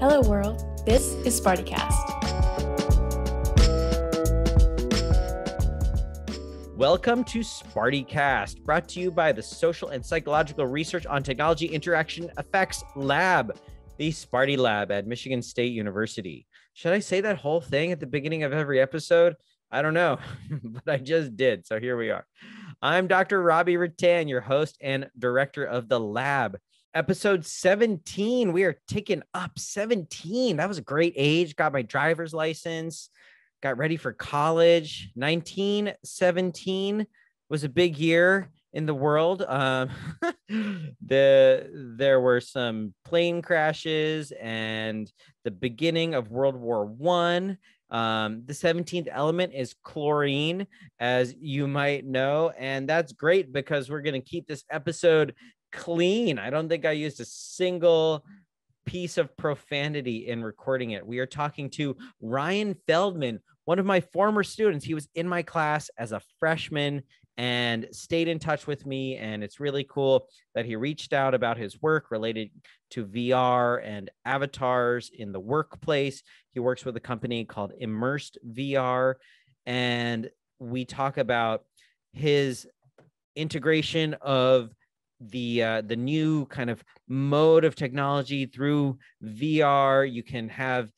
Hello world, this is SPARTIEcast. Welcome to SPARTIEcast, brought to you by the Social and Psychological Research on Technology Interaction Effects Lab, the SPARTIE Lab at Michigan State University. Should I say that whole thing at the beginning of every episode? I don't know, but I just did, so here we are. I'm Dr. Robby Ratan, your host and director of the lab. Episode 17, we are ticking up 17. That was a great age. Got my driver's license, got ready for college. 1917 was a big year in the world. There were some plane crashes and the beginning of World War I. The 17th element is chlorine, as you might know, and that's great because we're going to keep this episode clean. I don't think I used a single piece of profanity in recording it. We are talking to Ryan Feldman, one of my former students. He was in my class as a freshman and stayed in touch with me. And it's really cool that he reached out about his work related to VR and avatars in the workplace. He works with a company called Immersed VR. And we talk about his integration of the new kind of mode of technology through VR. You can have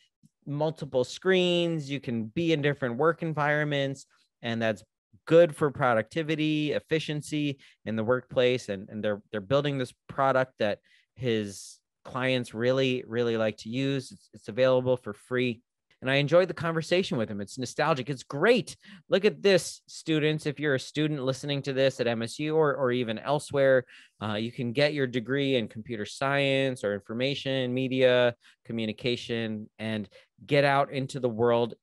multiple screens, you can be in different work environments, and that's good for productivity, efficiency in the workplace. And they're building this product that his clients really like to use. It's available for free. And I enjoyed the conversation with him. It's nostalgic. It's great. Look at this, students. If you're a student listening to this at MSU or even elsewhere, you can get your degree in computer science or information, media, communication, and get out into the world,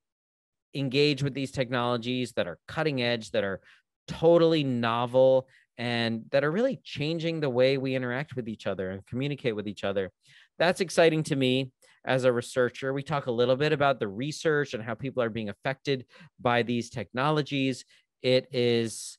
engage with these technologies that are cutting edge, that are totally novel, and that are really changing the way we interact with each other and communicate with each other. That's exciting to me. As a researcher, we talk a little bit about the research and how people are being affected by these technologies. It is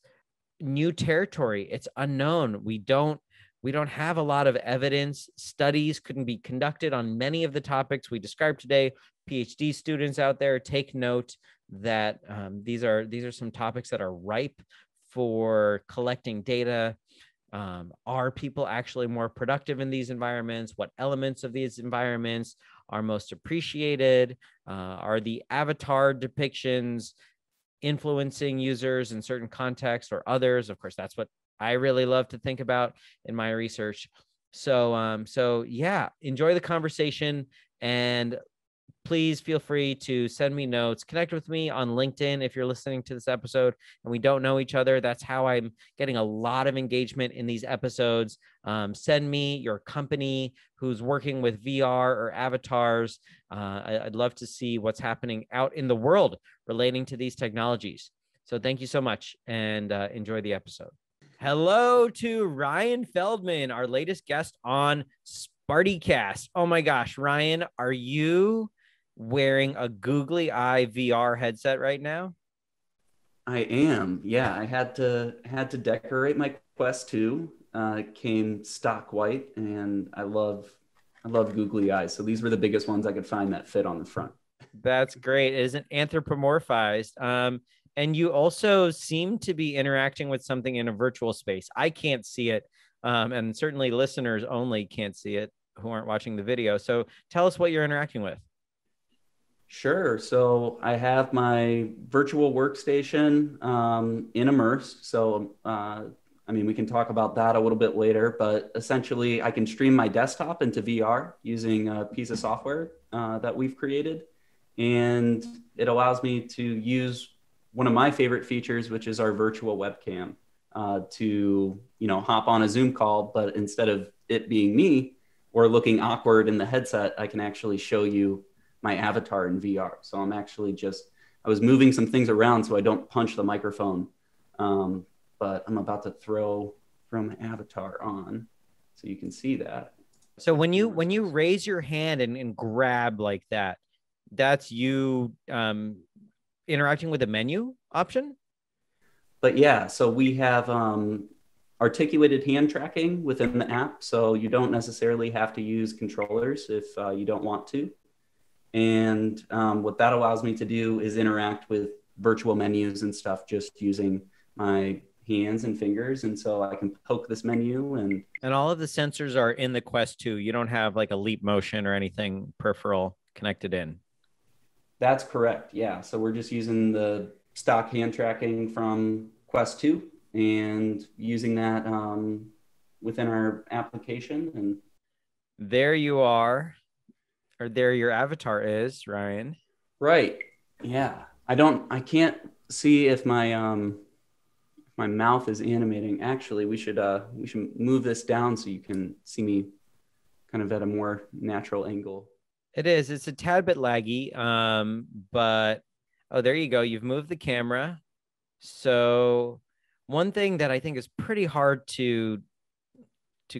new territory. It's unknown. We don't have a lot of evidence. Studies couldn't be conducted on many of the topics we described today. PhD students out there, take note that these are some topics that are ripe for collecting data. Are people actually more productive in these environments? What elements of these environments are most appreciated? Are the avatar depictions influencing users in certain contexts or others? Of course, that's what I really love to think about in my research. So yeah, enjoy the conversation, and please feel free to send me notes. Connect with me on LinkedIn if you're listening to this episode and we don't know each other. That's how I'm getting a lot of engagement in these episodes. Send me your company who's working with VR or avatars. I'd love to see what's happening out in the world relating to these technologies. So thank you so much, and enjoy the episode. Hello to Ryan Feldman, our latest guest on SPARTIEcast. Oh my gosh, Ryan, are you wearing a googly eye VR headset right now? I am. Yeah, I had to decorate my Quest 2. It came stock white, and I love googly eyes. So these were the biggest ones I could find that fit on the front. That's great. It isn't anthropomorphized. And you also seem to be interacting with something in a virtual space. I can't see it. And certainly listeners only can't see it who aren't watching the video. So tell us what you're interacting with. Sure. So I have my virtual workstation in Immersed. So, we can talk about that a little bit later, but essentially I can stream my desktop into VR using a piece of software that we've created. And it allows me to use one of my favorite features, which is our virtual webcam, to, hop on a Zoom call, but instead of it being me or looking awkward in the headset, I can actually show you my avatar in VR. So I was moving some things around so I don't punch the microphone. But I'm about to throw my avatar on so you can see that. So when you raise your hand and grab like that, that's you interacting with a menu option? But yeah, so we have articulated hand tracking within the app. So you don't necessarily have to use controllers if you don't want to. And what that allows me to do is interact with virtual menus and stuff just using my hands and fingers. And so I can poke this menu and all of the sensors are in the Quest 2. You don't have like a Leap Motion or anything peripheral connected in. That's correct. Yeah. So we're just using the stock hand tracking from Quest 2 and using that within our application. And there you are, or there your avatar is, Ryan. Right. Yeah. I can't see if my my mouth is animating. Actually, we should move this down so you can see me kind of at a more natural angle. It is. It's a tad bit laggy, but oh, there you go. You've moved the camera. So one thing that I think is pretty hard to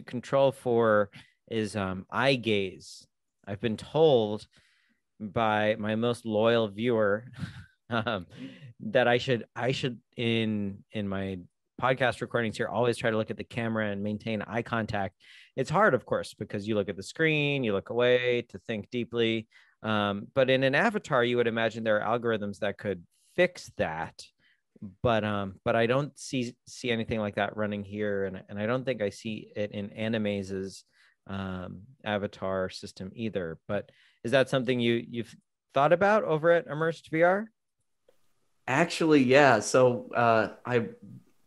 control for is eye gaze. I've been told by my most loyal viewer that I should in my podcast recordings here always try to look at the camera and maintain eye contact. It's hard, of course, because you look at the screen, you look away to think deeply. But in an avatar, you would imagine there are algorithms that could fix that. But I don't see anything like that running here, and I don't think I see it in Animaze's avatar system either. But is that something you've thought about over at Immersed VR? Actually, yeah. So I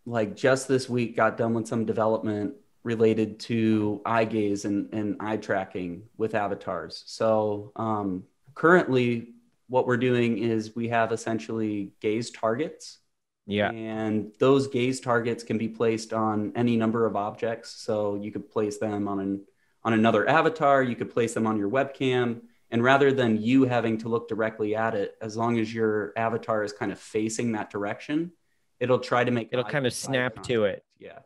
like just this week got done with some development related to eye gaze and eye tracking with avatars. So currently what we're doing is we have essentially gaze targets. Yeah. And those gaze targets can be placed on any number of objects. So you could place them on another avatar, you could place them on your webcam. And rather than you having to look directly at it, as long as your avatar is kind of facing that direction, it'll try to make it'll kind of snap to it. Yeah,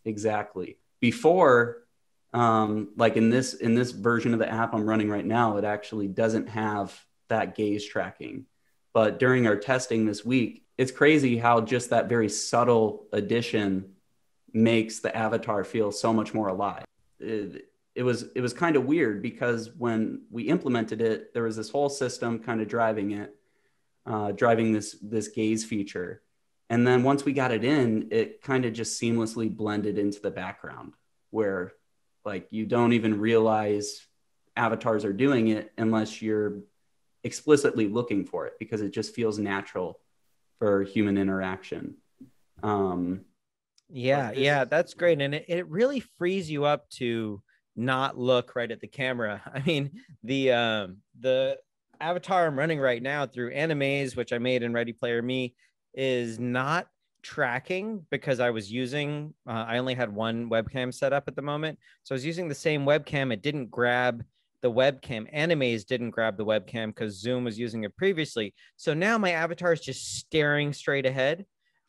exactly. Before, like in this version of the app I'm running right now, it actually doesn't have that gaze tracking. But during our testing this week, it's crazy how just that very subtle addition makes the avatar feel so much more alive. It was kind of weird because when we implemented it, there was this whole system kind of driving this gaze feature. And then once we got it in, it kind of just seamlessly blended into the background where like you don't even realize avatars are doing it unless you're explicitly looking for it, because it just feels natural for human interaction. Yeah, that's great. And it really frees you up to not look right at the camera. I mean, the avatar I'm running right now through Animaze, which I made in Ready Player Me, is not tracking because I was using, I only had one webcam set up at the moment. So I was using the same webcam. It didn't grab the webcam. Animaze didn't grab the webcam because Zoom was using it previously. So now my avatar is just staring straight ahead,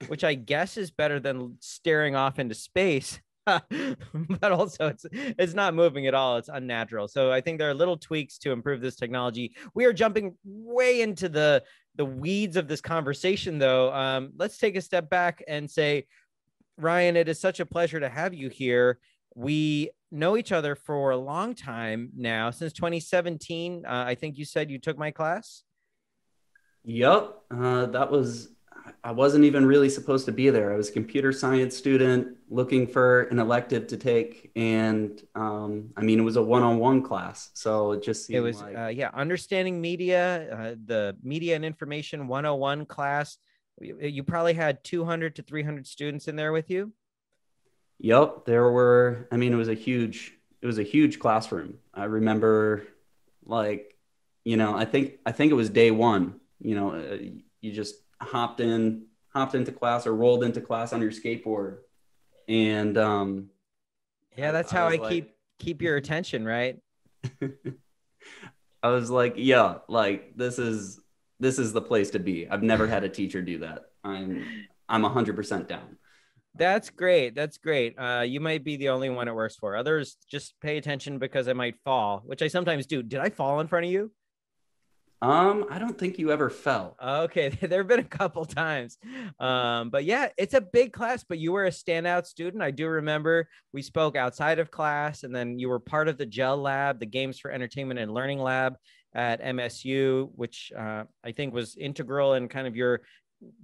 which I guess is better than staring off into space. But also it's not moving at all. It's unnatural. So I think there are little tweaks to improve this technology. We are jumping way into the weeds of this conversation, though. Let's take a step back and say, Ryan, it is such a pleasure to have you here. We know each other for a long time now, since 2017. I think you said you took my class. Yep. I wasn't even really supposed to be there. I was a computer science student looking for an elective to take. And I mean, it was a one-on-one class. So it just seemed understanding media, the media and information 101 class. You probably had 200 to 300 students in there with you. Yep. There were, I mean, it was a huge classroom. I remember like, I think it was day one, you just hopped into class or rolled into class on your skateboard. And that's how I keep your attention, right? I was like, yeah, like this is the place to be. I've never had a teacher do that. I'm 100% down. That's great. You might be the only one it works for. Others just pay attention because I might fall, which I sometimes do. Did I fall in front of you? I don't think you ever fell. Okay, there have been a couple times. But yeah, it's a big class, but you were a standout student. I do remember we spoke outside of class, and then you were part of the GEL lab, the Games for Entertainment and Learning lab at MSU, which I think was integral in kind of your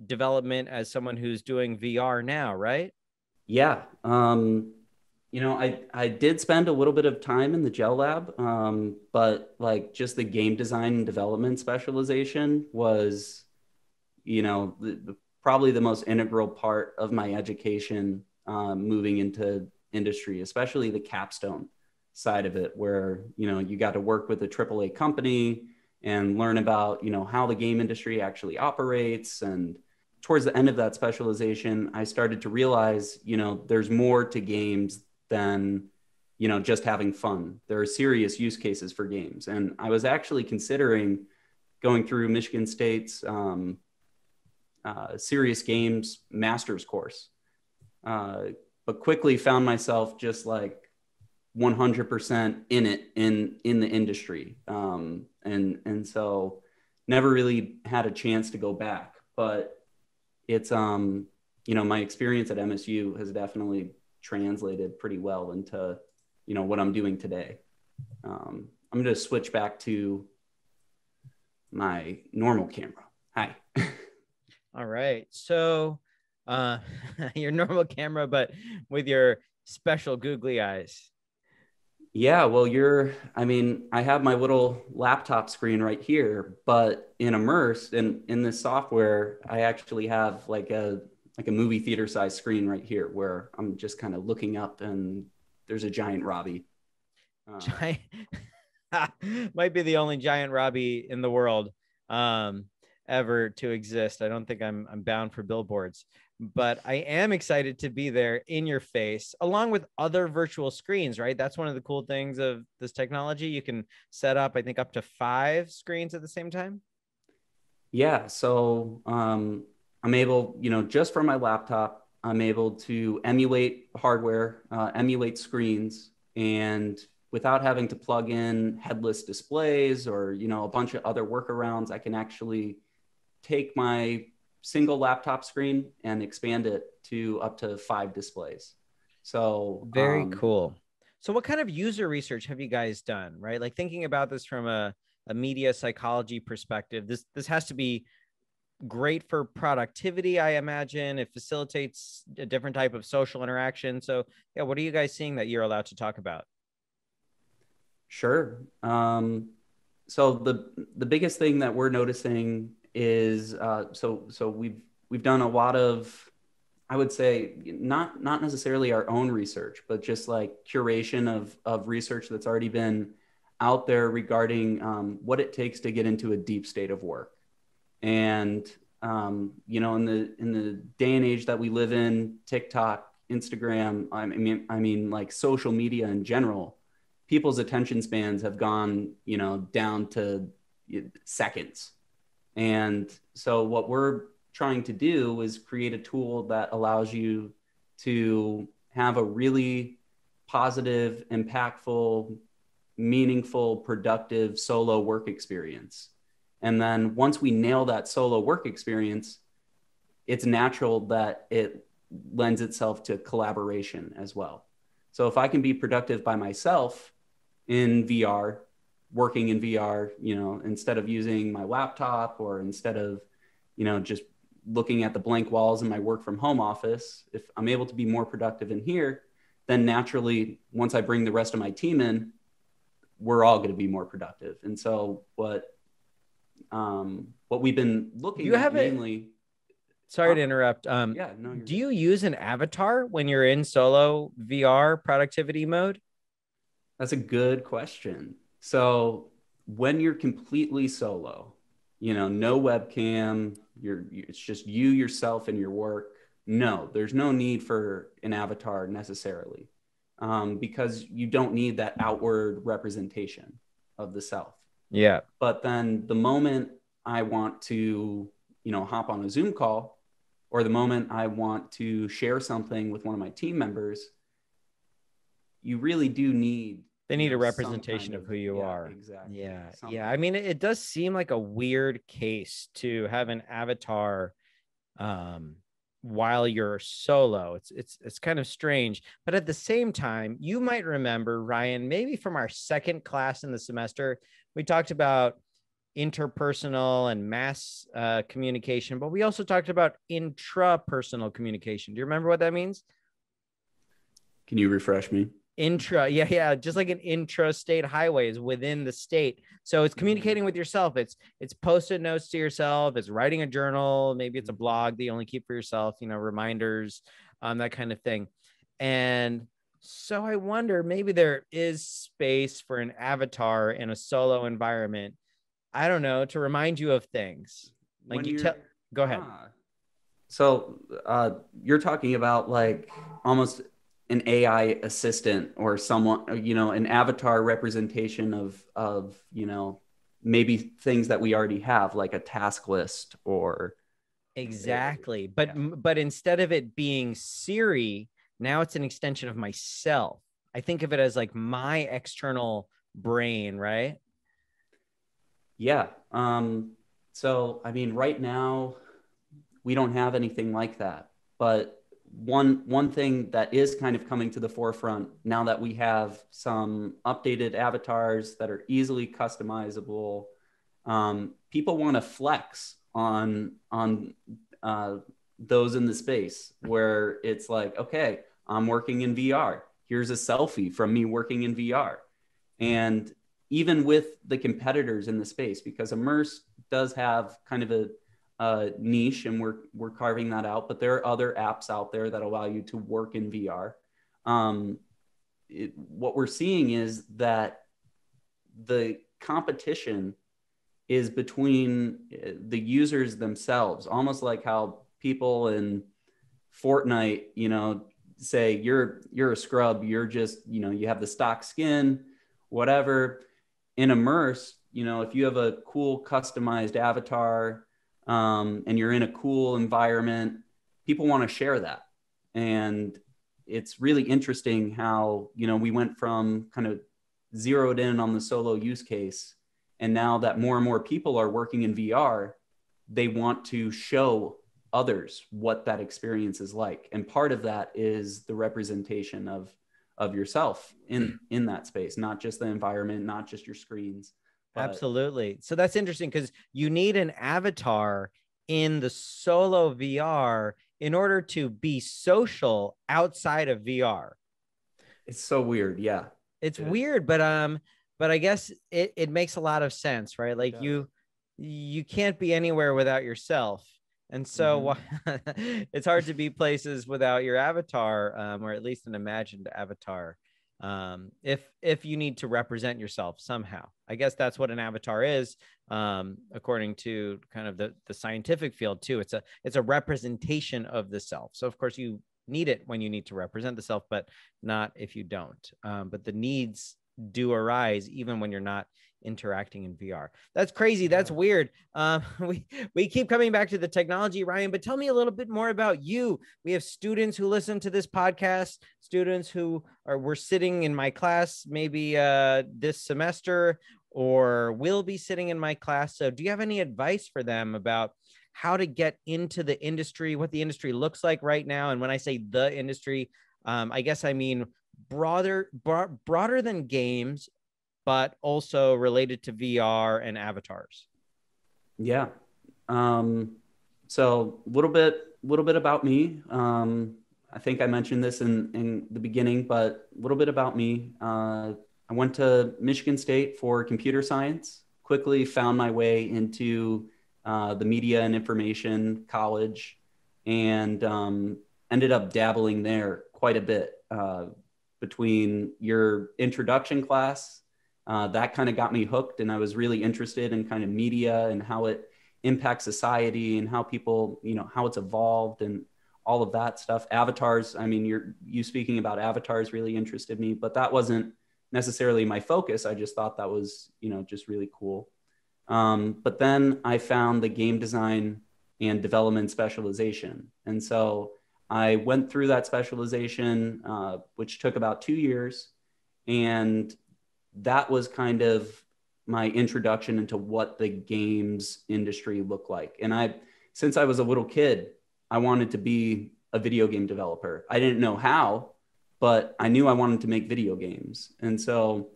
development as someone who's doing VR now, right? Yeah. I did spend a little bit of time in the gel lab, but like just the game design and development specialization was, probably the most integral part of my education, moving into industry, especially the capstone side of it, where, you got to work with a AAA company and learn about, how the game industry actually operates. And towards the end of that specialization, I started to realize, there's more to games than, just having fun. There are serious use cases for games. And I was actually considering going through Michigan State's serious games master's course, but quickly found myself just like 100% in it, in the industry. And so never really had a chance to go back, but it's, my experience at MSU has definitely translated pretty well into, what I'm doing today. I'm going to switch back to my normal camera. Hi. All right. So your normal camera, but with your special googly eyes. Yeah, well, I have my little laptop screen right here, but in Immersed, in this software, I actually have like a movie theater size screen right here where I'm just kind of looking up and there's a giant Robby. Giant, might be the only giant Robby in the world ever to exist. I don't think I'm bound for billboards, but I am excited to be there in your face along with other virtual screens, right? That's one of the cool things of this technology. You can set up, I think, up to 5 screens at the same time. Yeah. So I'm able, just from my laptop, I'm able to emulate hardware, emulate screens, and without having to plug in headless displays or, a bunch of other workarounds, I can actually take my single laptop screen and expand it to up to 5 displays. So very cool. So what kind of user research have you guys done, right? Like thinking about this from a media psychology perspective, this has to be great for productivity, I imagine. It facilitates a different type of social interaction. So yeah, what are you guys seeing that you're allowed to talk about? Sure. So the biggest thing that we're noticing is so we've done a lot of, I would say, not necessarily our own research, but just like curation of research that's already been out there regarding what it takes to get into a deep state of work. And in the day and age that we live in, TikTok, Instagram, I mean like social media in general, people's attention spans have gone, down to seconds. And so what we're trying to do is create a tool that allows you to have a really positive, impactful, meaningful, productive solo work experience. And then once we nail that solo work experience, it's natural that it lends itself to collaboration as well. So if I can be productive by myself in VR, working in VR, instead of using my laptop or instead of, just looking at the blank walls in my work from home office, if I'm able to be more productive in here, then naturally, once I bring the rest of my team in, we're all going to be more productive. And so what we've been looking at mainly. Sorry to interrupt. Yeah, no. Do you use an avatar when you're in solo VR productivity mode? That's a good question. So when you're completely solo, no webcam, it's just you, yourself, and your work. No, there's no need for an avatar necessarily, because you don't need that outward representation of the self. Yeah. But then the moment I want to, hop on a Zoom call, or the moment I want to share something with one of my team members, you really do need They need a some representation kind of who you are. Exactly. Yeah. Some Yeah. I mean, it does seem like a weird case to have an avatar while you're solo. It's kind of strange. But at the same time, you might remember, Ryan, maybe from our second class in the semester, we talked about interpersonal and mass communication, but we also talked about intrapersonal communication. Do you remember what that means? Can you refresh me? Yeah, just like an intrastate highway is within the state. So it's communicating with yourself. It's post-it notes to yourself. It's writing a journal. Maybe it's a blog that you only keep for yourself, reminders, that kind of thing. And so I wonder, maybe there is space for an avatar in a solo environment, I don't know, to remind you of things. Like go ahead. So you're talking about like almost an AI assistant or someone, an avatar representation of maybe things that we already have, like a task list or. Exactly. But instead of it being Siri, now it's an extension of myself. I think of it as like my external brain, right? Yeah. So, I mean, right now we don't have anything like that, but one thing that is kind of coming to the forefront now that we have some updated avatars that are easily customizable, people want to flex on those in the space where it's like, okay, I'm working in VR. Here's a selfie from me working in VR. And even with the competitors in the space, because Immersed does have kind of a niche, and we're carving that out. But there are other apps out there that allow you to work in VR. What we're seeing is that the competition is between the users themselves, almost like how people in Fortnite, say you're a scrub, you're just, you have the stock skin, whatever. In Immersed, if you have a cool customized avatar, and you're in a cool environment, people want to share that. And it's really interesting how, we went from kind of zeroed in on the solo use case. And now that more and more people are working in VR, they want to show others what that experience is like. And part of that is the representation of yourself in that space, not just the environment, not just your screens. Absolutely. So that's interesting because you need an avatar in the solo VR in order to be social outside of VR. It's so weird. Yeah. It's weird, but I guess it makes a lot of sense, right? Like you can't be anywhere without yourself. And so it's hard to be places without your avatar, or at least an imagined avatar. If you need to represent yourself somehow. I guess that's what an avatar is, according to kind of the scientific field too. It's a representation of the self. So of course you need it when you need to represent the self, but not if you don't. But the needs do arise even when you're not interacting in VR. That's crazy. That's weird. We keep coming back to the technology, Ryan, but tell me a little bit more about you. We have students who listen to this podcast, students who were sitting in my class maybe this semester or will be sitting in my class. So do you have any advice for them about how to get into the industry, what the industry looks like right now? And when I say the industry, I guess I mean broader than games, but also related to VR and avatars. Yeah. So a little bit about me. I think I mentioned this in the beginning, but a little bit about me. I went to Michigan State for computer science, quickly found my way into the media and information college, and ended up dabbling there quite a bit between your introduction class. That kind of got me hooked, and I was really interested in kind of media and how it impacts society and how people, how it's evolved and all of that stuff. Avatars, I mean, you speaking about avatars really interested me, but that wasn't necessarily my focus. I just thought that was, just really cool. But then I found the game design and development specialization. And so I went through that specialization, which took about 2 years. And that was kind of my introduction into what the games industry looked like. And since I was a little kid, I wanted to be a video game developer. I didn't know how, but I knew I wanted to make video games. And so,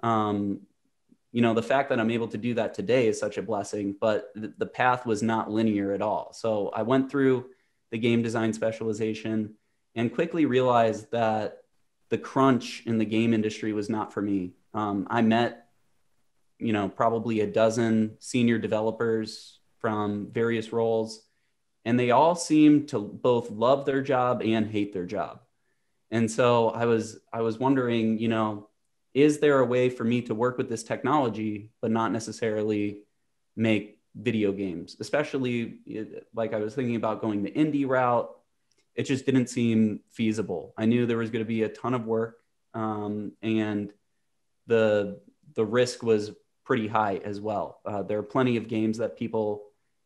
the fact that I'm able to do that today is such a blessing, but the path was not linear at all. So I went through the game design specialization and quickly realized that the crunch in the game industry was not for me. I met, probably a dozen senior developers from various roles, and they all seemed to both love their job and hate their job. And so I was wondering, is there a way for me to work with this technology, but not necessarily make video games? Especially like I was thinking about going the indie route. It just didn't seem feasible. I knew there was going to be a ton of work, and the risk was pretty high as well. There are plenty of games that people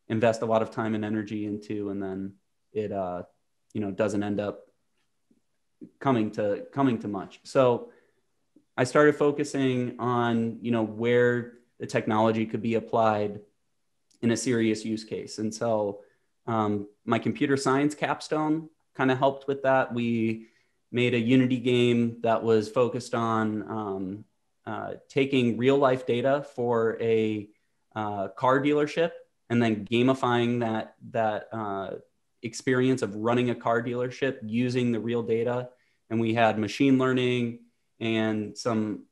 invest a lot of time and energy into, and then it doesn't end up coming to much. So I started focusing on where the technology could be applied in a serious use case. And so my computer science capstone kind of helped with that. We made a Unity game that was focused on taking real life data for a car dealership and then gamifying that experience of running a car dealership using the real data. And we had machine learning and some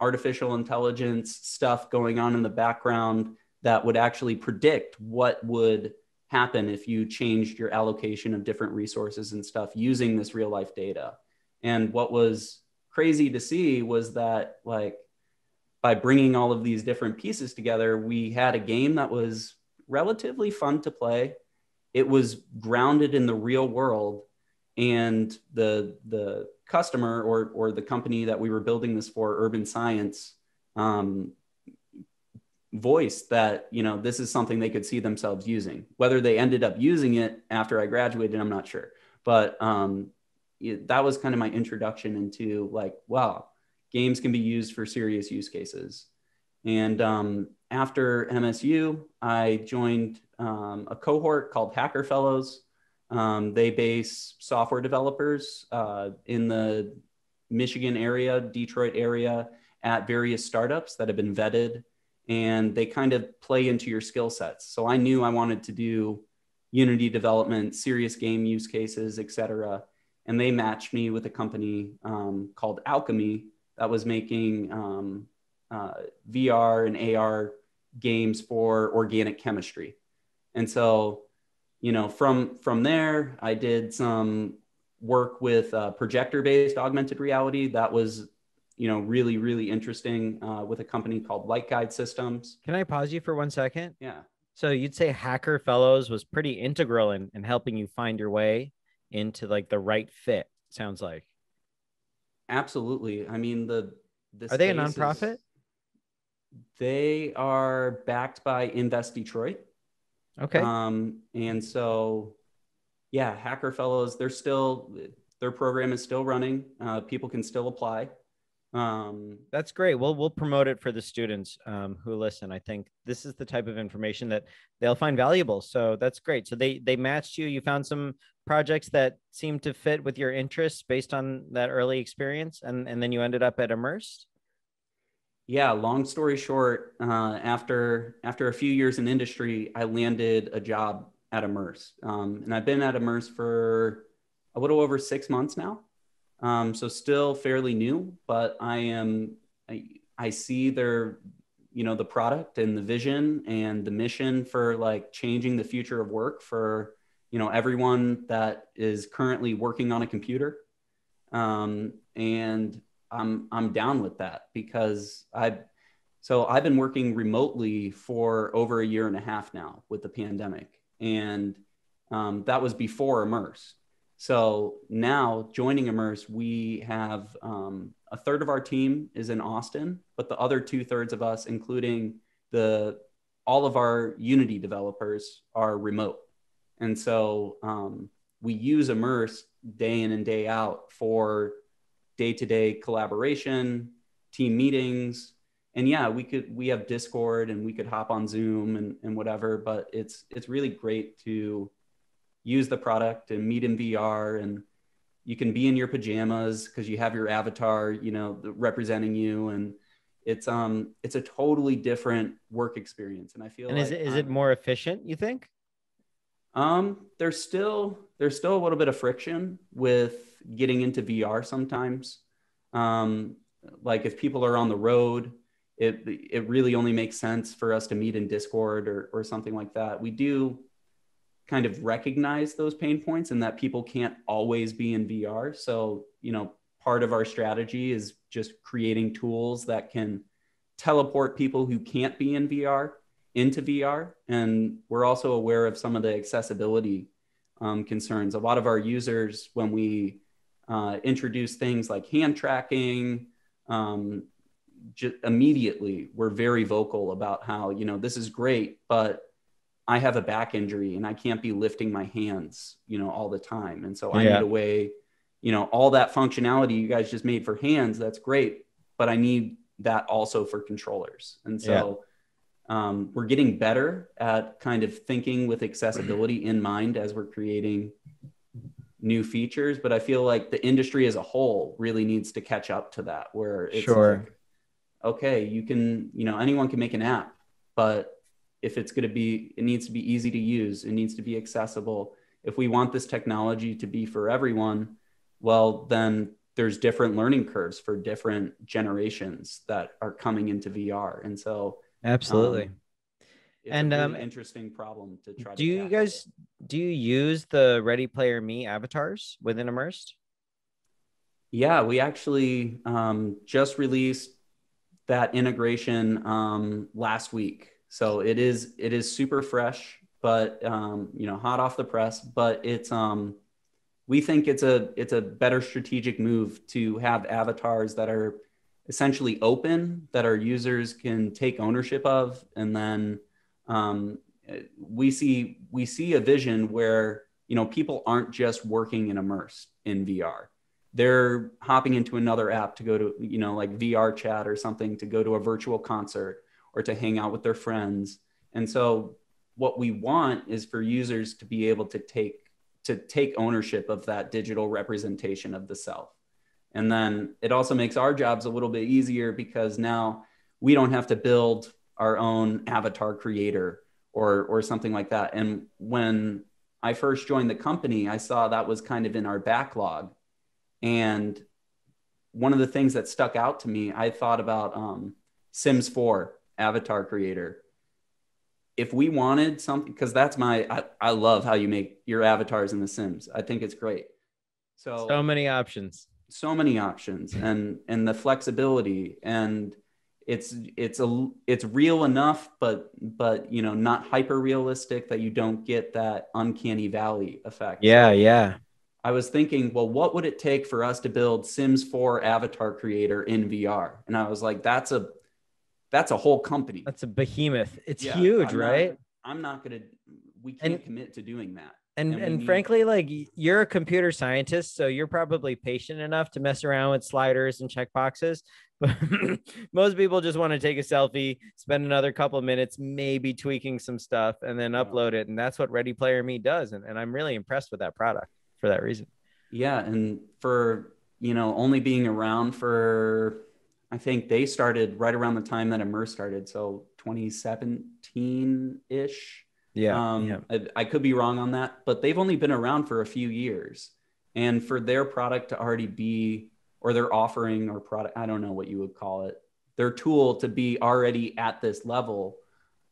artificial intelligence stuff going on in the background that would actually predict what would happen if you changed your allocation of different resources and stuff using this real life data. And what was crazy to see was that, like, by bringing all of these different pieces together, we had a game that was relatively fun to play. It was grounded in the real world, and the customer or the company that we were building this for, Urban Science, voiced that this is something they could see themselves using. Whether they ended up using it after I graduated, I'm not sure, but that was kind of my introduction into, like, wow, games can be used for serious use cases. And after MSU, I joined a cohort called Hacker Fellows. They base software developers in the Michigan area, Detroit area, at various startups that have been vetted, and they kind of play into your skill sets. So I knew I wanted to do Unity development, serious game use cases, et cetera. And they matched me with a company called Alchemy that was making VR and AR games for organic chemistry. And so, from there, I did some work with projector-based augmented reality. That was, really, really interesting with a company called Light Guide Systems. Can I pause you for 1 second? Yeah. So you'd say Hacker Fellows was pretty integral in helping you find your way into like the right fit, sounds like. Absolutely. I mean, are they a nonprofit? They are backed by Invest Detroit. Okay. And so, yeah, Hacker Fellows, their program is still running. People can still apply. That's great. We'll promote it for the students who listen. I think this is the type of information that they'll find valuable. So that's great. So they matched you. You found some projects that seemed to fit with your interests based on that early experience, and then you ended up at Immersed. Yeah, long story short, after a few years in industry, I landed a job at Immersed. And I've been at Immersed for a little over 6 months now. So still fairly new, but I see their, the product and the vision and the mission for, like, changing the future of work for, everyone that is currently working on a computer. And I'm down with that because I've been working remotely for over a year and a half now with the pandemic. And that was before Immersed. So now joining Immersed, we have a third of our team is in Austin, but the other 2/3 of us, including all of our Unity developers, are remote. And so we use Immersed day in and day out for day-to-day collaboration, team meetings. And yeah, we have Discord and we could hop on Zoom and whatever, but it's really great to use the product and meet in VR, and you can be in your pajamas because you have your avatar, representing you. And it's a totally different work experience. And I feel And is it more efficient, you think? There's still a little bit of friction with getting into VR sometimes. Like if people are on the road, it really only makes sense for us to meet in Discord or something like that. We do kind of recognize those pain points and that people can't always be in VR. So, part of our strategy is just creating tools that can teleport people who can't be in VR into VR. And we're also aware of some of the accessibility concerns. A lot of our users, when we introduce things like hand tracking, just immediately we're very vocal about how, this is great, but I have a back injury and I can't be lifting my hands, all the time. And so I need a way, all that functionality you guys just made for hands, that's great, but I need that also for controllers. And so we're getting better at kind of thinking with accessibility in mind as we're creating new features. But I feel like the industry as a whole really needs to catch up to that, where it's like, okay, you can, anyone can make an app, but if it's going to be, it needs to be easy to use. It needs to be accessible. If we want this technology to be for everyone, well, then there's different learning curves for different generations that are coming into VR. And so absolutely. It's a really interesting problem to try to tackle. Do you use the Ready Player Me avatars within Immersed? Yeah, we actually just released that integration last week. So it is super fresh, but hot off the press. But it's we think it's a better strategic move to have avatars that are essentially open, that our users can take ownership of, and then we see a vision where people aren't just working and immersed in VR. They're hopping into another app to go to like VR chat or something, to go to a virtual concert or to hang out with their friends. And so what we want is for users to be able to take ownership of that digital representation of the self. And then it also makes our jobs a little bit easier because now we don't have to build our own avatar creator or something like that. And when I first joined the company, I saw that was kind of in our backlog. And one of the things that stuck out to me, I thought about Sims 4 avatar creator. If we wanted something, because I love how you make your avatars in The Sims. I think it's great. So many options. So many options, and the flexibility, and it's real enough, but not hyper realistic that you don't get that uncanny valley effect. Yeah. I was thinking, well, what would it take for us to build Sims 4 avatar creator in VR? And I was like, that's a whole company. That's a behemoth. It's huge, right? We can't commit to doing that. And frankly, like, you're a computer scientist, so you're probably patient enough to mess around with sliders and checkboxes. But most people just want to take a selfie, spend another couple of minutes, maybe tweaking some stuff, and then upload it. And that's what Ready Player Me does. And I'm really impressed with that product for that reason. Yeah. And for, only being around for, I think they started right around the time that Immersed started. So 2017-ish. Yeah. I could be wrong on that, but they've only been around for a few years. And for their product to already be, or their offering or product, I don't know what you would call it, their tool to be already at this level,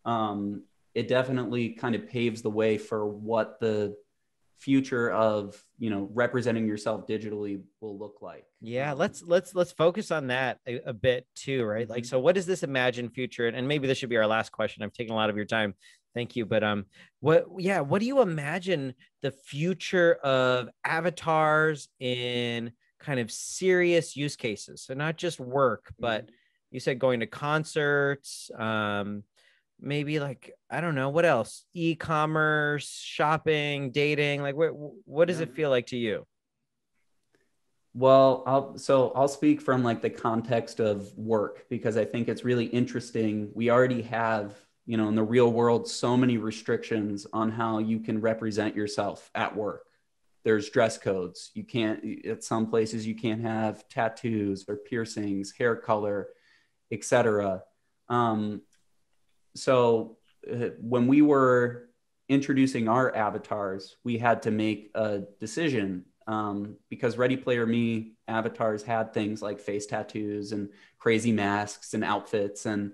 it definitely kind of paves the way for what the future of representing yourself digitally will look like. Yeah, let's focus on that a bit too, right? Mm-hmm. Like, so what is this imagined future? And maybe this should be our last question. I've taken a lot of your time. Thank you. But what do you imagine the future of avatars in kind of serious use cases? So not just work, but you said going to concerts, maybe, like, I don't know, what else? E-commerce, shopping, dating, like what does it feel like to you? Well, I'll speak from like the context of work because I think it's really interesting. We already have, in the real world, so many restrictions on how you can represent yourself at work. There's dress codes. You can't, at some places, you can't have tattoos or piercings, hair color, etc. Um, when we were introducing our avatars, we had to make a decision because Ready Player Me avatars had things like face tattoos and crazy masks and outfits. And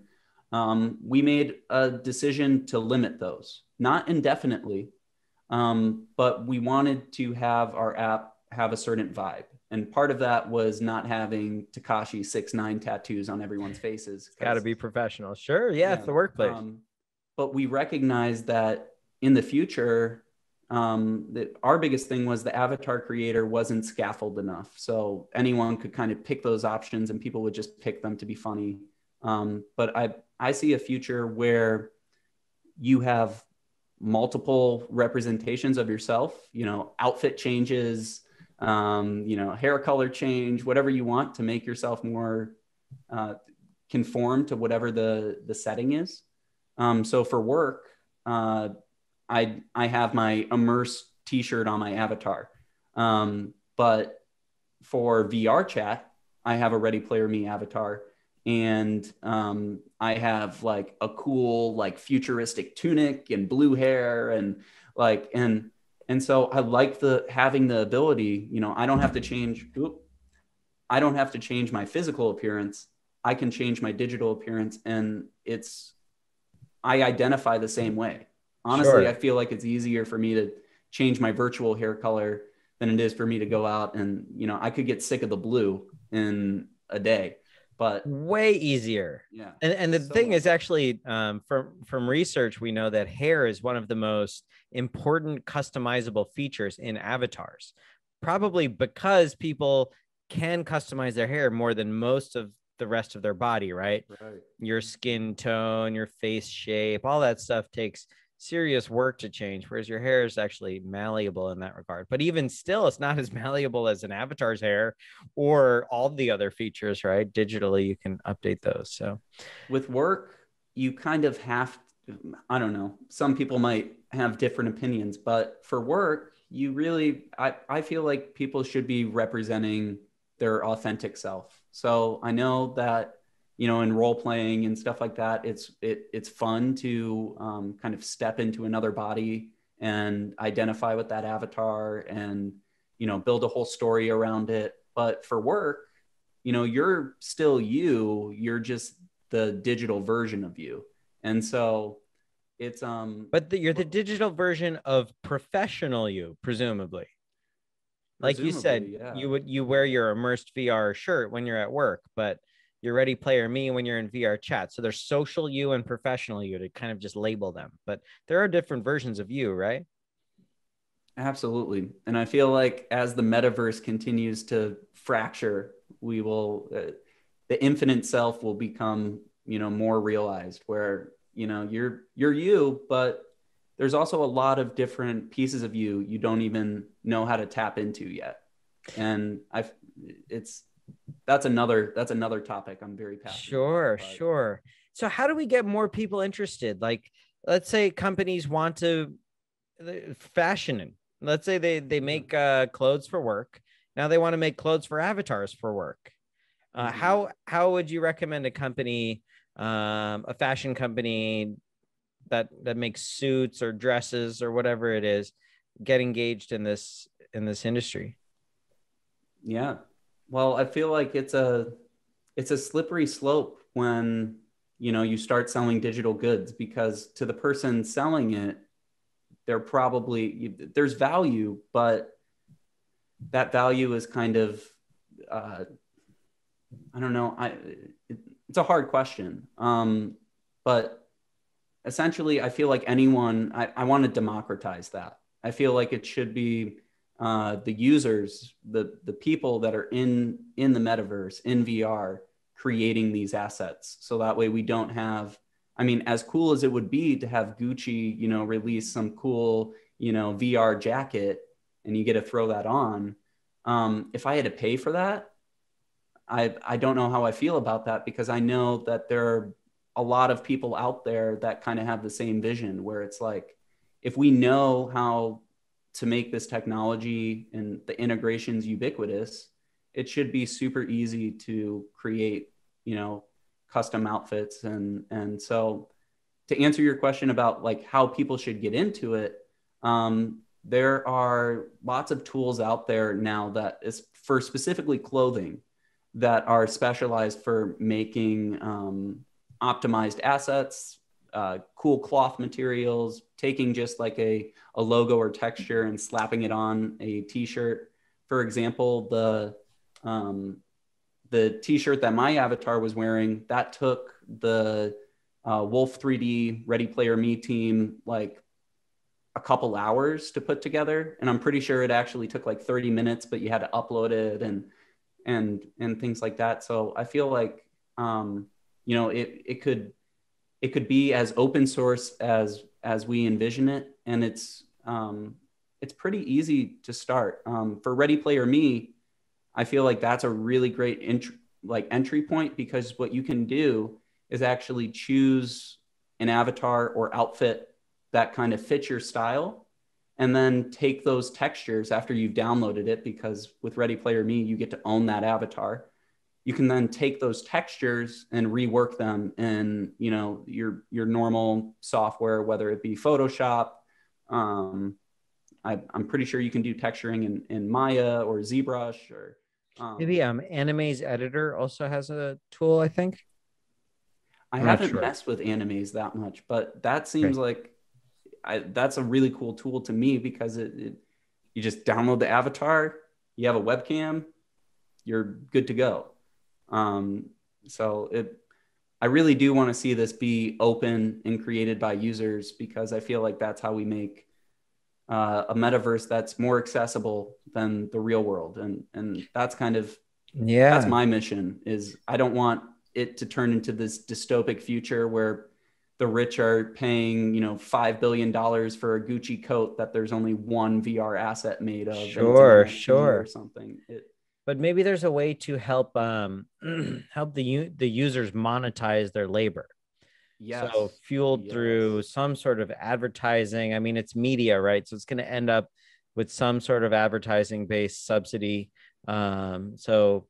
we made a decision to limit those, not indefinitely, but we wanted to have our app have a certain vibe. And part of that was not having Tekashi 6ix9ine tattoos on everyone's faces. Got to be professional. Sure. Yeah, it's the workplace. But we recognized that in the future, that our biggest thing was the avatar creator wasn't scaffold enough. So anyone could kind of pick those options and people would just pick them to be funny. But I see a future where you have multiple representations of yourself, outfit changes, hair color change, whatever you want to make yourself more conform to whatever the setting is. So for work, I have my Immersed t-shirt on my avatar. But for VR chat, I have a Ready Player Me avatar. And I have like a cool, like futuristic tunic and blue hair and so I like having the ability, I don't have to change my physical appearance. I can change my digital appearance and I identify the same way. Honestly, sure. I feel like it's easier for me to change my virtual hair color than it is for me to go out and, I could get sick of the blue in a day, but way easier. Yeah. And the thing is actually from research, we know that hair is one of the most important customizable features in avatars, probably because people can customize their hair more than most of the rest of their body, right? Your skin tone, your face shape, all that stuff takes serious work to change, whereas your hair is actually malleable in that regard. But even still, it's not as malleable as an avatar's hair or all the other features, right? Digitally, you can update those. So with work, you kind of have to, I don't know, some people might have different opinions, but for work, you really, I feel like people should be representing their authentic self. So I know that, in role playing and stuff like that, it's fun to kind of step into another body and identify with that avatar and, build a whole story around it. But for work, you're still you're just the digital version of you. And so it's but you're the digital version of professional you, presumably. Like you said, yeah. you wear your Immersed VR shirt when you're at work, but you're Ready Player Me when you're in VR chat. So there's social you and professional you to kind of just label them. But there are different versions of you, right? Absolutely. And I feel like as the metaverse continues to fracture, we will, the infinite self will become, more realized where, you're you, but there's also a lot of different pieces of you don't even know how to tap into yet. And that's another topic I'm very passionate about. Sure. So how do we get more people interested? Like, let's say companies want to fashion. Let's say they make clothes for work. Now they want to make clothes for avatars for work. How would you recommend a company, a fashion company that makes suits or dresses or whatever it is, get engaged in this industry? Yeah. Well, I feel like it's a slippery slope when, you start selling digital goods, because to the person selling it, there's value, but that value is kind of, I don't know. It's a hard question. But essentially I feel like I want to democratize that. I feel like it should be the users, the people that are in the metaverse, in VR, creating these assets. So that way we don't have, as cool as it would be to have Gucci, release some cool, VR jacket and you get to throw that on. If I had to pay for that, I don't know how I feel about that, because I know that there are a lot of people out there that kind of have the same vision, where it's like, if we know how to make this technology and the integrations ubiquitous, it should be super easy to create, custom outfits. And so to answer your question about like how people should get into it, there are lots of tools out there now that is for specifically clothing, that are specialized for making optimized assets, cool cloth materials, taking just like a logo or texture and slapping it on a t-shirt. For example, the t-shirt that my avatar was wearing, that took the Wolf 3D Ready Player Me team like a couple hours to put together. And I'm pretty sure it actually took like 30 minutes, but you had to upload it and things like that. So I feel like, it could be as open source as we envision it. And it's pretty easy to start. For Ready Player Me, I feel like that's a really great entry point, because what you can do is actually choose an avatar or outfit that kind of fits your style, and then take those textures after you've downloaded it, because with Ready Player Me, you get to own that avatar. You can then take those textures and rework them in, your normal software, whether it be Photoshop. I'm pretty sure you can do texturing in Maya or ZBrush, or maybe Anime's editor also has a tool, I think. I haven't messed with Animes that much, but that seems like that's a really cool tool to me, because you just download the avatar, you have a webcam, you're good to go. I really do want to see this be open and created by users, because I feel like that's how we make a metaverse that's more accessible than the real world. And that's kind of, that's my mission. Is I don't want it to turn into this dystopic future where the rich are paying, $5 billion for a Gucci coat that there's only one VR asset made of. Sure. Or something. But maybe there's a way to help help the users monetize their labor. Yes. So fueled through some sort of advertising. I mean, it's media, right? So it's going to end up with some sort of advertising based subsidy. So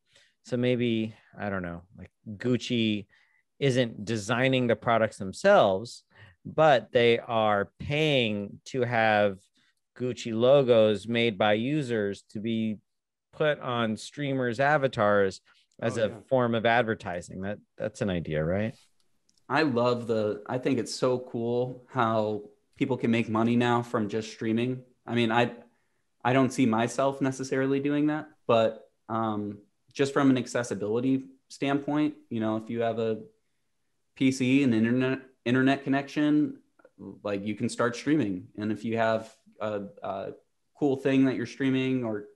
maybe, I don't know, like Gucci isn't designing the products themselves, but they are paying to have Gucci logos made by users to be put on streamers' avatars as a form of advertising. That's an idea, right? I think it's so cool how people can make money now from just streaming. I mean, I don't see myself necessarily doing that, but just from an accessibility standpoint, if you have a PC and internet connection, like you can start streaming. And if you have a cool thing that you're streaming, or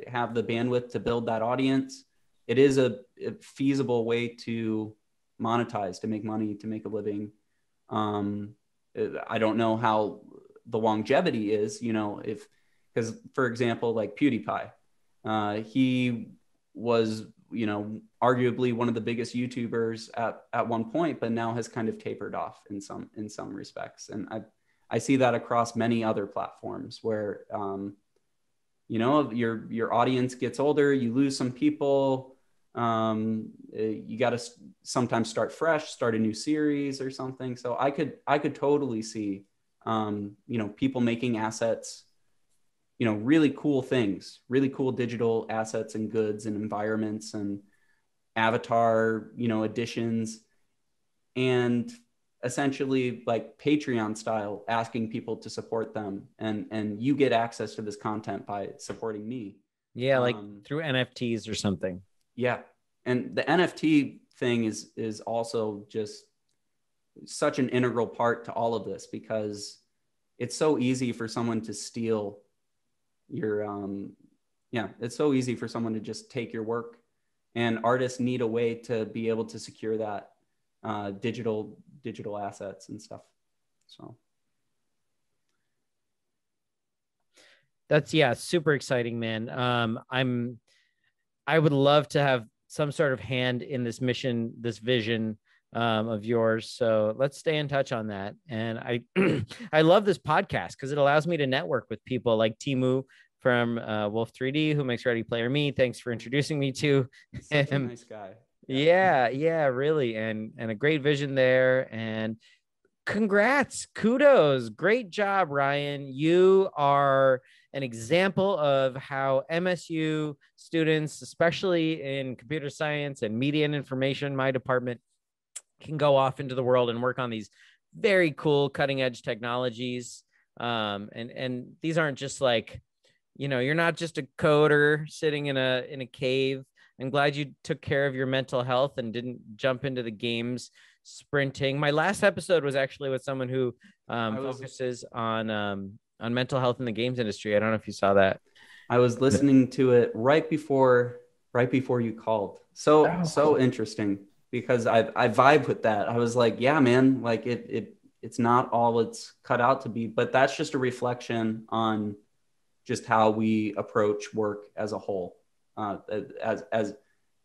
have the bandwidth to build that audience, it is a feasible way to monetize, to make money, to make a living. I don't know how the longevity is, because for example, like PewDiePie, he was, arguably one of the biggest YouTubers at one point, but now has kind of tapered off in some respects. And I see that across many other platforms where, your audience gets older, you lose some people. You got to sometimes start fresh, start a new series or something. So I could totally see, people making assets, really cool things, really cool digital assets and goods and environments and avatar, additions, and essentially like Patreon style, asking people to support them, and you get access to this content by supporting me. Yeah, like through NFTs or something. Yeah. And the NFT thing is also just such an integral part to all of this, because it's so easy for someone to steal your, it's so easy for someone to just take your work, and artists need a way to be able to secure that digital assets and stuff. So. That's super exciting, man. I would love to have some sort of hand in this mission, this vision of yours. So let's stay in touch on that. And I I love this podcast because it allows me to network with people like Timu from Wolf 3D, who makes Ready Player Me. Thanks for introducing me to Such a him. nice guy. Yeah, really. And a great vision there. And congrats, kudos, great job, Ryan. You are an example of how MSU students, especially in computer science and media and information, my department, can go off into the world and work on these very cool cutting edge technologies. And these aren't just like, you're not just a coder sitting in a cave. I'm glad you took care of your mental health and didn't jump into the games sprinting. My last episode was actually with someone who focuses on mental health in the games industry. I don't know if you saw that. I was listening to it right before you called. So cool. interesting because I vibe with that. I was like, yeah, man, like it's not all it's cut out to be, but that's just a reflection on just how we approach work as a whole, as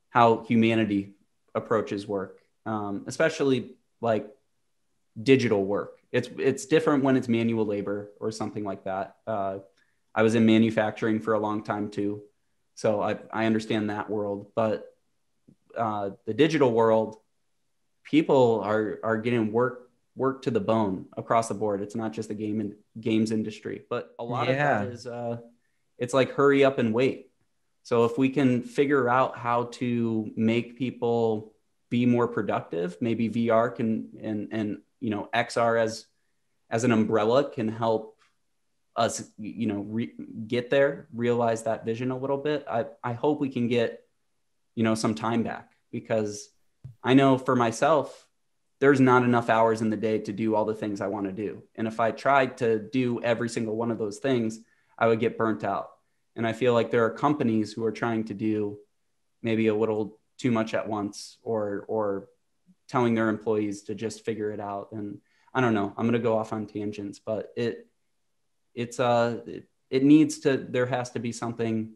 how humanity approaches work, especially like digital work. It's different when it's manual labor or something like that. I was in manufacturing for a long time too, so I understand that world. But the digital world, people are getting work to the bone across the board. It's not just the games industry, but a lot of that is it's like hurry up and wait. So if we can figure out how to make people be more productive, maybe VR can and XR as an umbrella can help us get there, realize that vision a little bit. I hope we can get some time back, because I know for myself there's not enough hours in the day to do all the things I want to do. And if I tried to do every single one of those things, I would get burnt out. And I feel like there are companies who are trying to do maybe a little too much at once, or telling their employees to just figure it out. And I don't know, I'm going to go off on tangents, but it needs to, there has to be something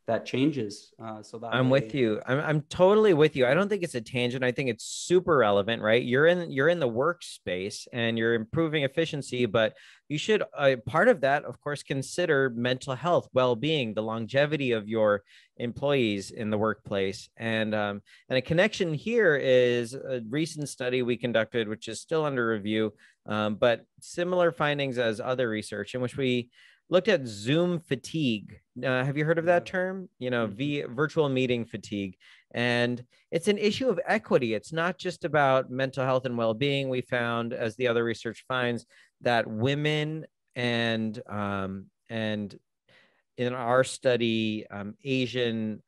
that changes. So that I'm with you. I'm totally with you. I don't think it's a tangent. I think it's super relevant, right? You're in the workspace and you're improving efficiency, but you should, part of that, of course, consider mental health, well-being, the longevity of your employees in the workplace. And a connection here is a recent study we conducted, which is still under review, but similar findings as other research, in which we looked at Zoom fatigue. Have you heard of that term? Virtual meeting fatigue. And it's an issue of equity. It's not just about mental health and well-being. We found, as the other research finds, that women and in our study, Asian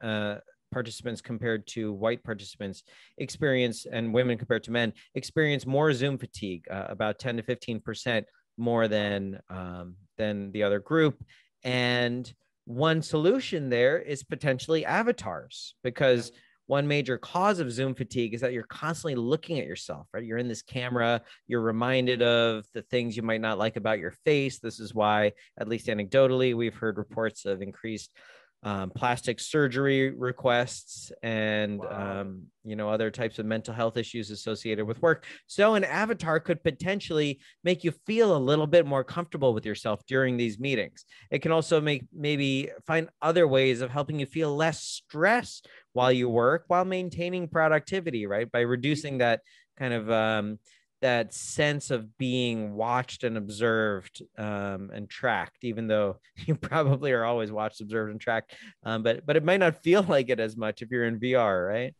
participants compared to white participants experience, and women compared to men experience more Zoom fatigue, about 10 to 15% more than the other group. And one solution there is potentially avatars, because one major cause of Zoom fatigue is that you're constantly looking at yourself, right? You're in this camera, you're reminded of the things you might not like about your face. This is why, at least anecdotally, we've heard reports of increased plastic surgery requests and other types of mental health issues associated with work. So an avatar could potentially make you feel a little bit more comfortable with yourself during these meetings. It can also maybe find other ways of helping you feel less stress while you work, while maintaining productivity, right? By reducing that kind of that sense of being watched and observed and tracked, even though you probably are always watched, observed, and tracked. But it might not feel like it as much if you're in VR, right?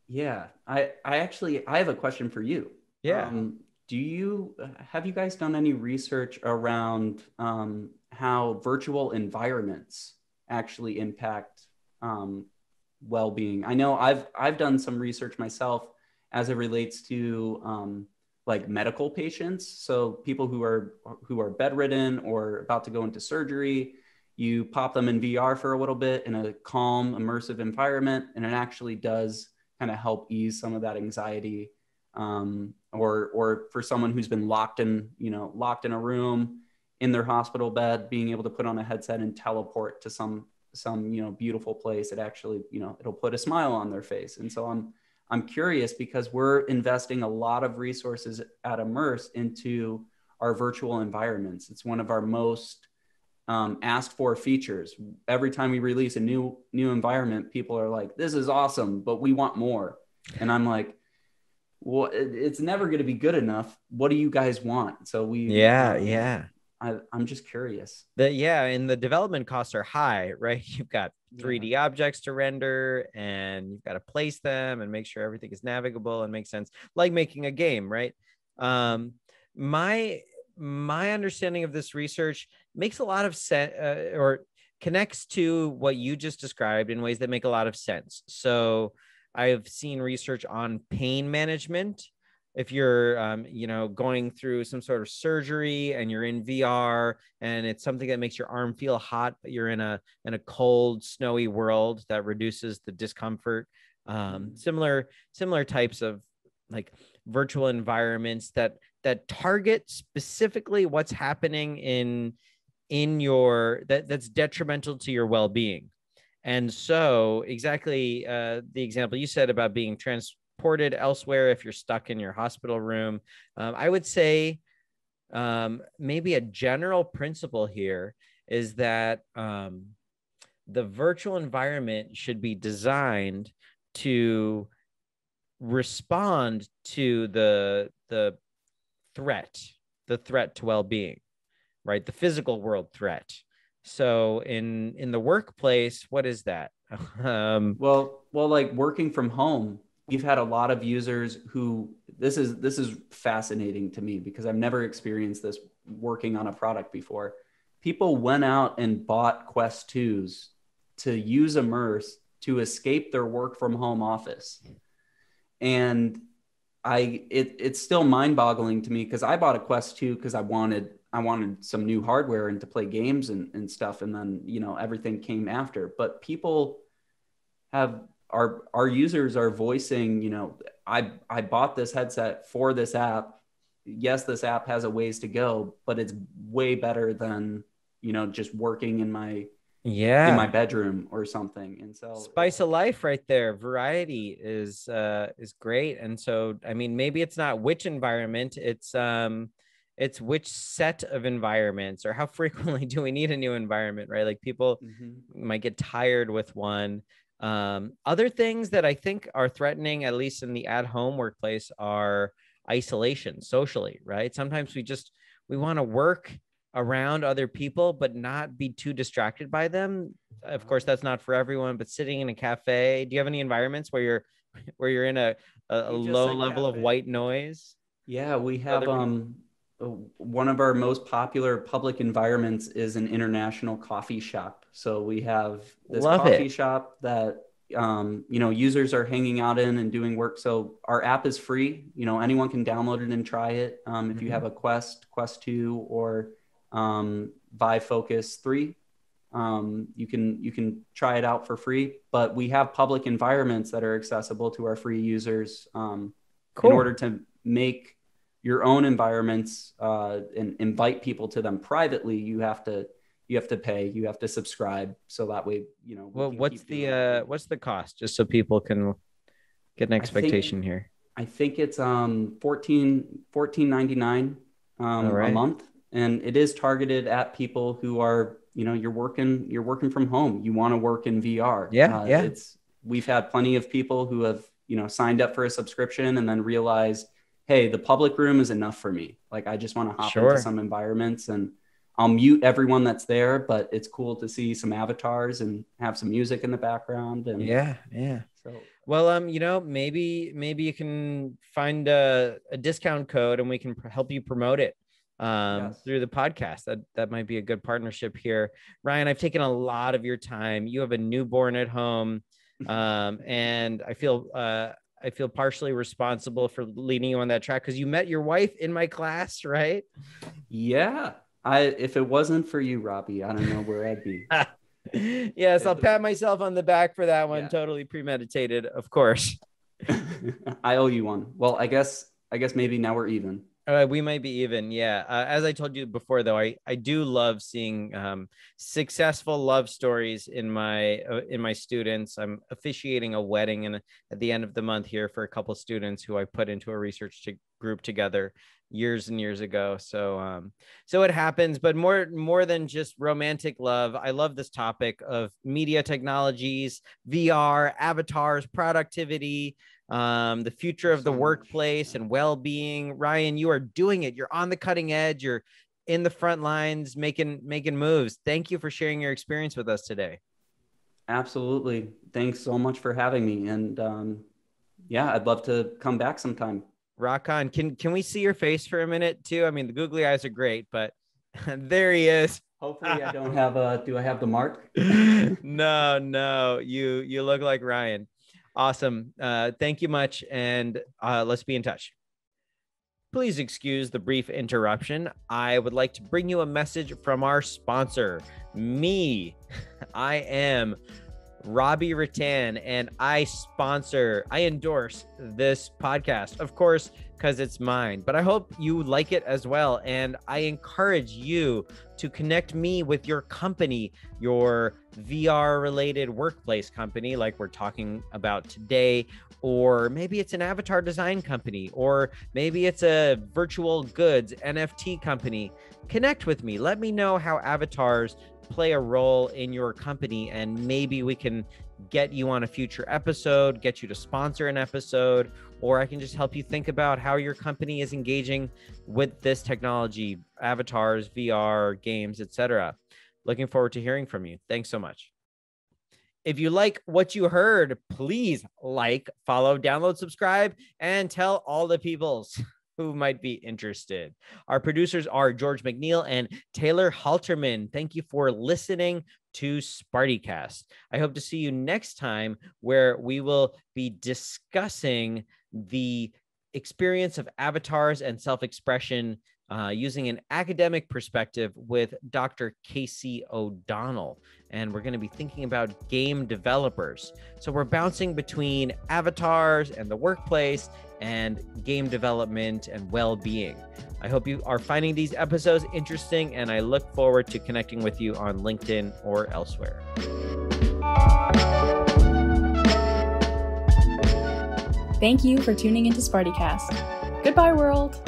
Yeah, I have a question for you. Yeah. Have you guys done any research around how virtual environments actually impact well-being? I know I've done some research myself as it relates to like medical patients. So people who are bedridden or about to go into surgery, you pop them in VR for a little bit in a calm, immersive environment, and it actually does kind of help ease some of that anxiety. Or for someone who's been locked in a room in their hospital bed, being able to put on a headset and teleport to some beautiful place. It actually, it'll put a smile on their face. And so I'm curious, because we're investing a lot of resources at Immersed into our virtual environments. It's one of our most asked for features. Every time we release a new environment, people are like, this is awesome, but we want more. And I'm like, well, it's never going to be good enough. What do you guys want? So I'm just curious. And the development costs are high, right? You've got 3D objects to render, and you've got to place them and make sure everything is navigable and makes sense, like making a game, right? My understanding of this research makes a lot of sense, or connects to what you just described in ways that make a lot of sense. So I've seen research on pain management. If you're, going through some sort of surgery and you're in VR and it's something that makes your arm feel hot, but you're in a cold, snowy world, that reduces the discomfort. Similar types of like virtual environments that target specifically what's happening in your that's detrimental to your well-being. And so exactly the example you said about being transported elsewhere if you're stuck in your hospital room, I would say maybe a general principle here is that the virtual environment should be designed to respond to the threat to well-being, right? The physical world threat. So in the workplace, what is that? Well, like working from home, we've had a lot of users who, this is fascinating to me because I've never experienced this working on a product before. People went out and bought Quest 2s to use Immerse to escape their work from home office. And it's still mind-boggling to me, because I bought a Quest 2 because I wanted some new hardware and to play games and stuff. And then, everything came after. But people our users are voicing, I bought this headset for this app. Yes, this app has a ways to go, but it's way better than, just working in my bedroom or something. And so spice of life right there. Variety is great. And so, I mean, maybe it's not which environment, it's which set of environments, or how frequently do we need a new environment, right? Like people might get tired with one. Other things that I think are threatening, at least in the at-home workplace, are isolation socially, right? Sometimes we want to work around other people, but not be too distracted by them. Of course, that's not for everyone, but sitting in a cafe, do you have any environments where you're in a low level of white noise? Yeah, we have, one of our most popular public environments is an international coffee shop. So we have this coffee shop that, users are hanging out in and doing work. So our app is free. Anyone can download it and try it. If you have a Quest 2, or Vive Focus 3, you can try it out for free. But we have public environments that are accessible to our free users. In order to make your own environments and invite people to them privately, you have to pay, you have to subscribe, so that way, well, what's the cost, just so people can get an expectation here? I think it's $14.99 a month, and it is targeted at people who are, you're working from home, you want to work in VR. We've had plenty of people who have signed up for a subscription and then realized, hey, the public room is enough for me. Like, I just want to hop into some environments, and I'll mute everyone that's there, but it's cool to see some avatars and have some music in the background. And So, well, maybe you can find a discount code and we can help you promote it through the podcast. That might be a good partnership here. Ryan, I've taken a lot of your time. You have a newborn at home, and I feel partially responsible for leading you on that track, because you met your wife in my class, right? Yeah. If it wasn't for you, Robby, I don't know where I'd be. Yes, I'll pat myself on the back for that one. Yeah. Totally premeditated, of course. I owe you one. Well, I guess maybe now we're even. We might be even. Yeah. As I told you before, though, I do love seeing successful love stories in my students. I'm officiating a wedding at the end of the month here for a couple students who I put into a research group together years and years ago. So it happens, but more than just romantic love, I love this topic of media technologies, VR, avatars, productivity, the future of the workplace and well-being. Ryan, you are doing it. You're on the cutting edge. You're in the front lines, making moves. Thank you for sharing your experience with us today. Absolutely. Thanks so much for having me. And yeah, I'd love to come back sometime. Rock on. Can we see your face for a minute too? I mean, the googly eyes are great, but there he is. Hopefully I don't have do I have the mark? No, you look like Ryan. Awesome. Thank you much. And let's be in touch. Please excuse the brief interruption. I would like to bring you a message from our sponsor, me. I am Robby Ratan, and I endorse this podcast, of course, because it's mine, but I hope you like it as well. And I encourage you to connect me with your company, your VR related workplace company, like we're talking about today, or maybe it's an avatar design company, or maybe it's a virtual goods NFT company. Connect with me. Let me know how avatars play a role in your company, and maybe we can get you on a future episode, get you to sponsor an episode, or I can just help you think about how your company is engaging with this technology, avatars, VR, games, etc. Looking forward to hearing from you. Thanks so much. If you like what you heard, please like, follow, download, subscribe, and tell all the peoples who might be interested. Our producers are George McNeil and Taylor Halterman. Thank you for listening to SPARTIEcast. I hope to see you next time, where we will be discussing the experience of avatars and self-expression using an academic perspective with Dr. Casey O'Donnell. And we're going to be thinking about game developers. So we're bouncing between avatars and the workplace and game development and well-being. I hope you are finding these episodes interesting, and I look forward to connecting with you on LinkedIn or elsewhere. Thank you for tuning into SPARTIEcast. Goodbye, world.